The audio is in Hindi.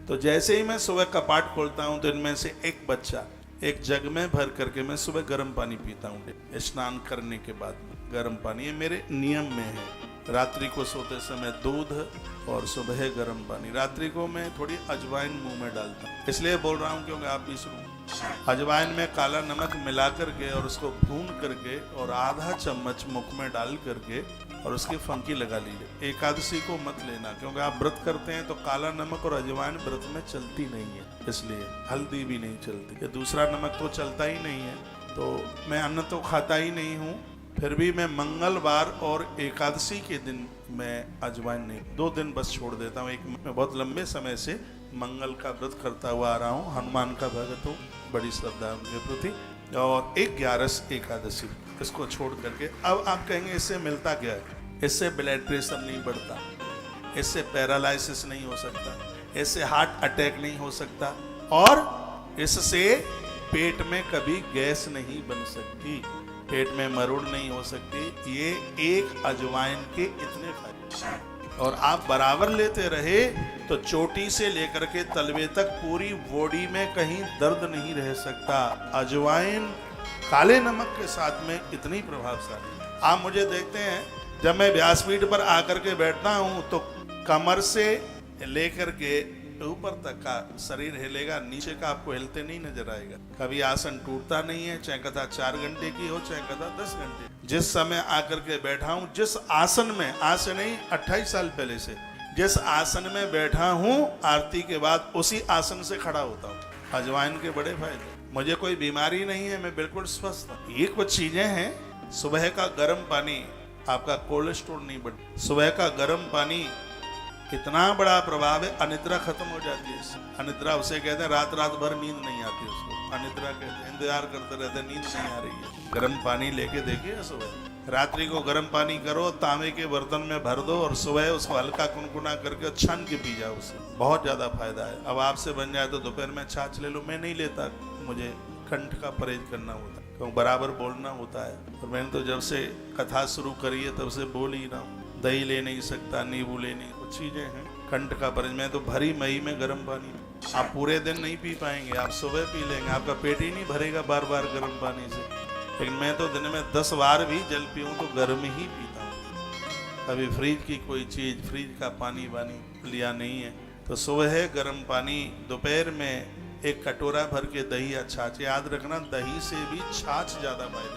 तो जैसे ही मैं सुबह कपाट खोलता हूँ तो इनमें से एक बच्चा एक जग में भर करके मैं सुबह गर्म पानी पीता हूँ। स्नान करने के बाद गर्म पानी, ये मेरे नियम में है। रात्रि को सोते समय दूध और सुबह गर्म पानी। रात्रि को मैं थोड़ी अजवाइन मुंह में डालता हूँ, इसलिए बोल रहा हूँ क्योंकि आप भी सुनो। अजवाइन में काला नमक मिला करके और उसको भून करके और आधा चम्मच मुख में डाल करके और उसकी फंकी लगा लीजिए। एकादशी को मत लेना, क्योंकि आप व्रत करते हैं तो काला नमक और अजवाइन व्रत में चलती नहीं है, इसलिए हल्दी भी नहीं चलती। ये दूसरा नमक तो चलता ही नहीं है। तो मैं अन्न तो खाता ही नहीं हूँ, फिर भी मैं मंगलवार और एकादशी के दिन मैं अजवाइन नहीं, 2 दिन बस छोड़ देता हूँ। एक मैं बहुत लंबे समय से मंगल का व्रत करता हुआ आ रहा हूँ, हनुमान का भक्त हूँ, बड़ी श्रद्धा है उनके प्रति। और एक 11 एकादशी इसको छोड़ करके, अब आप कहेंगे इससे मिलता क्या है? इससे ब्लड प्रेशर नहीं बढ़ता, इससे पैरालिसिस नहीं हो सकता, इससे हार्ट अटैक नहीं हो सकता, और इससे पेट में कभी गैस नहीं बन सकती, पेट में मरुड़ नहीं हो सकती। ये एक अजवाइन के इतने फायदे, और आप बराबर लेते रहे तो चोटी से लेकर के तलवे तक पूरी बॉडी में कहीं दर्द नहीं रह सकता। अजवाइन काले नमक के साथ में इतनी प्रभावशाली। आप मुझे देखते हैं जब मैं व्यासपीठ पर आकर के बैठता हूँ तो कमर से लेकर के ऊपर तक का शरीर हिलेगा, नीचे का आपको हिलते नहीं नजर आएगा। कभी आसन टूटता नहीं है, चाहे कथा 4 घंटे की हो चाहे कथा 10 घंटे। जिस समय आकर के बैठा हूँ, जिस आसन में, आज से नहीं 28 साल पहले से जिस आसन में बैठा हूँ, आरती के बाद उसी आसन से खड़ा होता हूँ। अजवाइन के बड़े फायदे, मुझे कोई बीमारी नहीं है, मैं बिल्कुल स्वस्थ हूँ। ये कुछ चीजें हैं। सुबह का गर्म पानी, आपका कोलेस्ट्रॉल नहीं बढ़। सुबह का गर्म पानी कितना बड़ा प्रभाव है, अनिद्रा खत्म हो जाती है। अनिद्रा उसे कहते हैं, रात रात भर नींद नहीं आती उसको अनिद्रा कहते हैं। इंतजार करते रहते, नींद नहीं आ रही है। गर्म पानी लेके देखिए सुबह, रात्रि को गर्म पानी करो, तांबे के बर्तन में भर दो और सुबह उसको हल्का कुनकुना करके छन के पी जाओ, उससे बहुत ज्यादा फायदा है। अब आपसे बन जाए तो दोपहर में छाछ ले लो, मैं नहीं लेता, मुझे कंठ का परहेज करना होता है, क्योंकि बराबर बोलना होता है। और मैंने तो जब से कथा शुरू करी है तब से बोल ही रहा हूँ। दही ले नहीं सकता, नींबू ले नहीं, कुछ चीजें हैं। कंठ का परहेज, मैं तो भरी मई में गर्म पानी, आप पूरे दिन नहीं पी पाएंगे, आप सुबह पी लेंगे, आपका पेट ही नहीं भरेगा बार बार गर्म पानी से। लेकिन मैं तो दिन में 10 बार भी जल पीऊँ तो गर्म ही पीता हूँ। कभी फ्रिज की कोई चीज, फ्रिज का पानी वानी लिया नहीं है। तो सुबह गर्म पानी, दोपहर में एक कटोरा भर के दही या छाछ। याद रखना, दही से भी छाछ ज्यादा फायदे।